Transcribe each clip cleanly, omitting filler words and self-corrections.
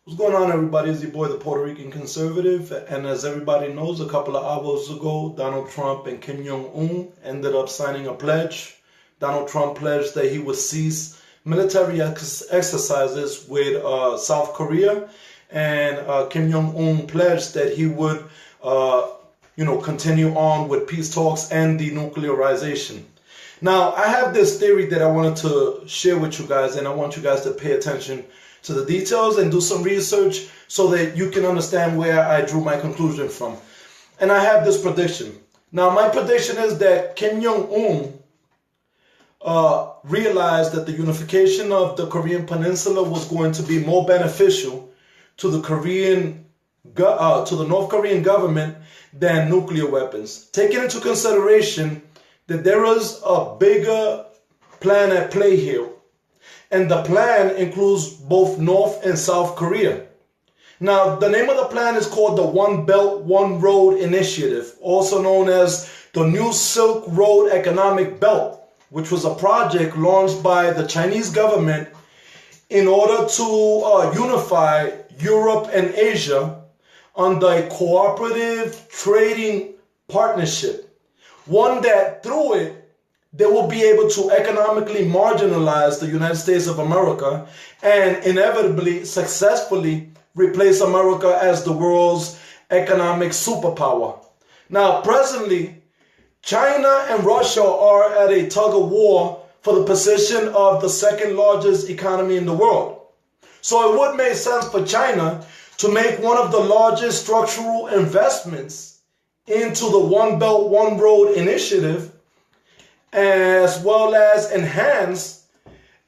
What's going on, everybody? It's your boy, the Puerto Rican conservative. And as everybody knows, a couple of hours ago, Donald Trump and Kim Jong-un ended up signing a pledge. Donald Trump pledged that he would cease military exercises with South Korea. And Kim Jong-un pledged that he would, continue on with peace talks and denuclearization. Now, I have this theory that I wanted to share with you guys, and I want you guys to pay attention to the details and do some research so that you can understand where I drew my conclusion from. And I have this prediction. Now, my prediction is that Kim Jong-un realized that the unification of the Korean Peninsula was going to be more beneficial to the North Korean government than nuclear weapons. Taking into consideration that there is a bigger plan at play here. And the plan includes both North and South Korea. Now, the name of the plan is called the One Belt, One Road Initiative, also known as the New Silk Road Economic Belt, which was a project launched by the Chinese government in order to unify Europe and Asia under a cooperative trading partnership. One that through it, they will be able to economically marginalize the United States of America and inevitably successfully replace America as the world's economic superpower. Now, presently, China and Russia are at a tug of war for the position of the second largest economy in the world. So it would make sense for China to make one of the largest structural investments into the One Belt, One Road initiative, as well as enhance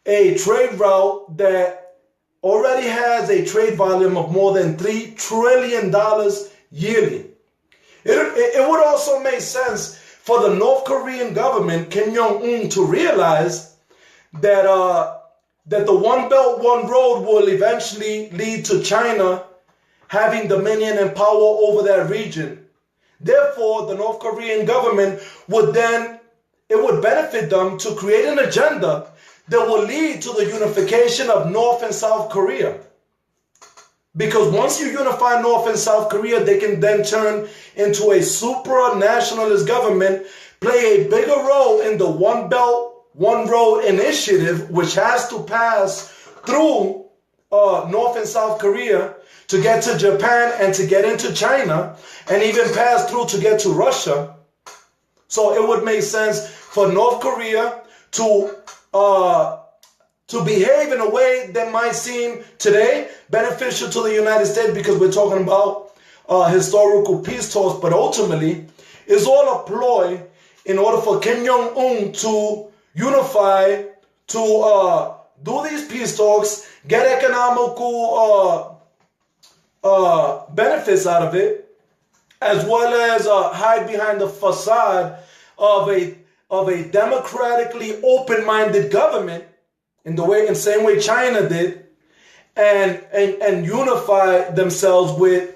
a trade route that already has a trade volume of more than $3 trillion yearly. It would also make sense for the North Korean government, Kim Jong-un, to realize that the One Belt, One Road will eventually lead to China having dominion and power over that region. Therefore, the North Korean government would benefit them to create an agenda that will lead to the unification of North and South Korea. Because once you unify North and South Korea, they can then turn into a supranationalist government, play a bigger role in the One Belt, One Road initiative, which has to pass through North and South Korea to get to Japan and to get into China, and even pass through to get to Russia. So it would make sense for North Korea to behave in a way that might seem today beneficial to the United States, because we're talking about historical peace talks, but ultimately it's all a ploy in order for Kim Jong-un to unify, to do these peace talks, get economical benefits out of it, as well as hide behind the facade of a democratically open-minded government in the same way China did, and unify themselves with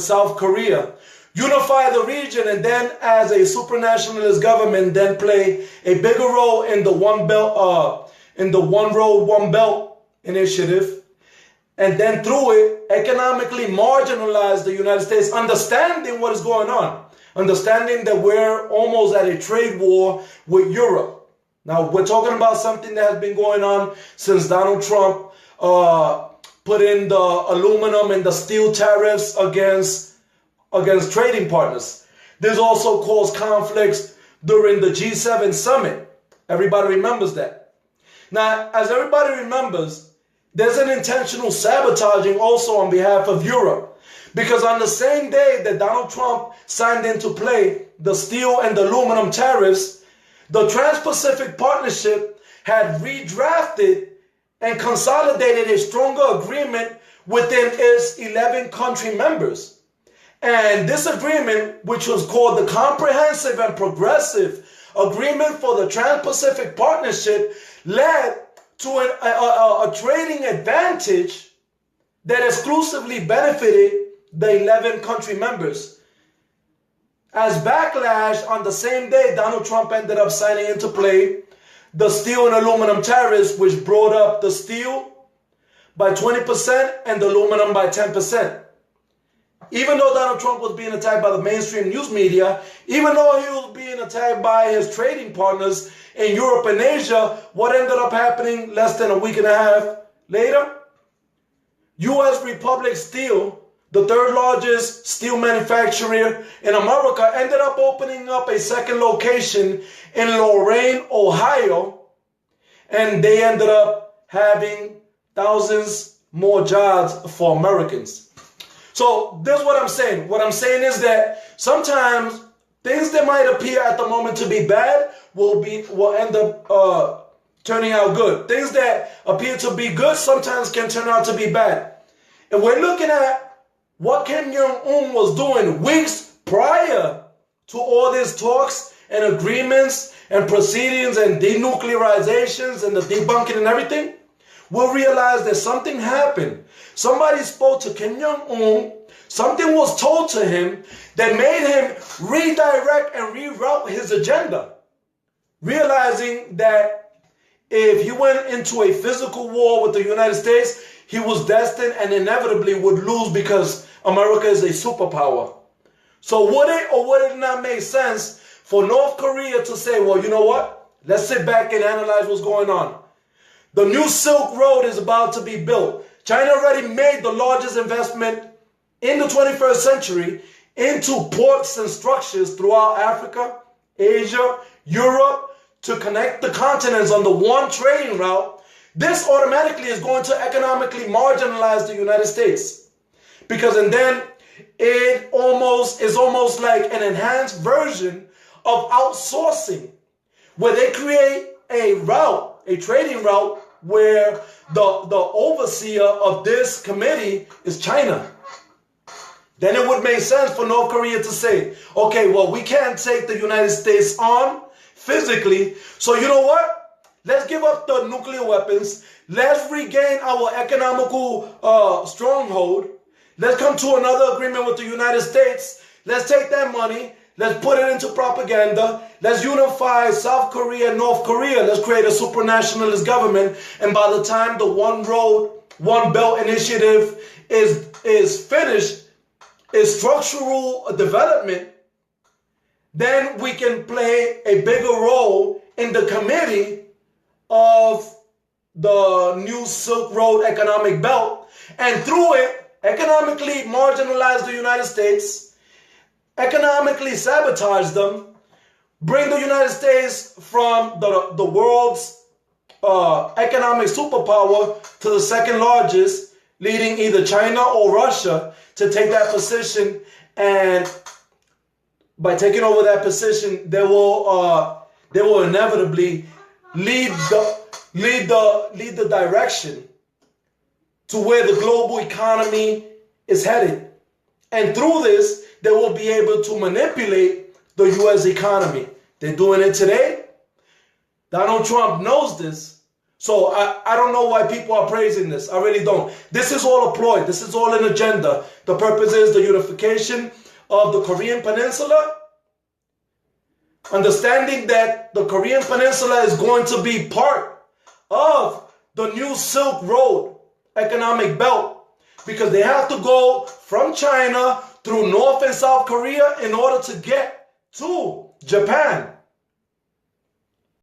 South Korea, unify the region, and then as a supranationalist government, then play a bigger role in the One Belt, in the One Road, One Belt initiative. And then through it, economically marginalize the United States, understanding what is going on, understanding that we're almost at a trade war with Europe. Now, we're talking about something that has been going on since Donald Trump put in the aluminum and the steel tariffs against trading partners. This also caused conflicts during the G7 summit. Everybody remembers that. Now, as everybody remembers, there's an intentional sabotaging also on behalf of Europe, because on the same day that Donald Trump signed into play the steel and the aluminum tariffs, the Trans-Pacific Partnership had redrafted and consolidated a stronger agreement within its 11 country members. And this agreement, which was called the Comprehensive and Progressive Agreement for the Trans-Pacific Partnership, led to a trading advantage that exclusively benefited the 11 country members. As backlash, on the same day, Donald Trump ended up signing into play the steel and aluminum tariffs, which brought up the steel by 20% and the aluminum by 10%. Even though Donald Trump was being attacked by the mainstream news media, even though he was being attacked by his trading partners in Europe and Asia, what ended up happening less than a week and a half later? U.S. Republic Steel, the third largest steel manufacturer in America, ended up opening up a second location in Lorain, Ohio, and they ended up having thousands more jobs for Americans. So this is what I'm saying. What I'm saying is that sometimes things that might appear at the moment to be bad will end up turning out good. Things that appear to be good sometimes can turn out to be bad. And we're looking at what Kim Jong-un was doing weeks prior to all these talks and agreements and proceedings and denuclearizations and the debunking and everything. We'll realize that something happened. Somebody spoke to Kim Jong-un. Something was told to him that made him redirect and reroute his agenda. Realizing that if he went into a physical war with the United States, he was destined and inevitably would lose because America is a superpower. So would it or would it not make sense for North Korea to say, well, you know what? Let's sit back and analyze what's going on. The new Silk Road is about to be built. China already made the largest investment in the 21st century into ports and structures throughout Africa, Asia, Europe to connect the continents on the one trading route. This automatically is going to economically marginalize the United States. Because and then it is almost like an enhanced version of outsourcing, where they create a route, a trading route, where the overseer of this committee is China. Then it would make sense for North Korea to say, okay, well, we can't take the United States on physically, so you know what? Let's give up the nuclear weapons. Let's regain our economical stronghold. Let's come to another agreement with the United States. Let's take that money. Let's put it into propaganda. Let's unify South Korea and North Korea. Let's create a supranationalist government. And by the time the One Road, One Belt initiative is finished, is structural development, then we can play a bigger role in the committee of the new Silk Road economic belt, and through it, economically marginalize the United States, economically sabotage them, bring the United States from the world's economic superpower to the second largest, leading either China or Russia to take that position. And by taking over that position, they will inevitably lead the direction to where the global economy is headed. And through this, they will be able to manipulate the U.S. economy. They're doing it today. Donald Trump knows this. So I don't know why people are praising this. I really don't. This is all a ploy. This is all an agenda. The purpose is the unification of the Korean Peninsula. Understanding that the Korean Peninsula is going to be part of the new Silk Road economic belt, because they have to go from China through North and South Korea in order to get to Japan.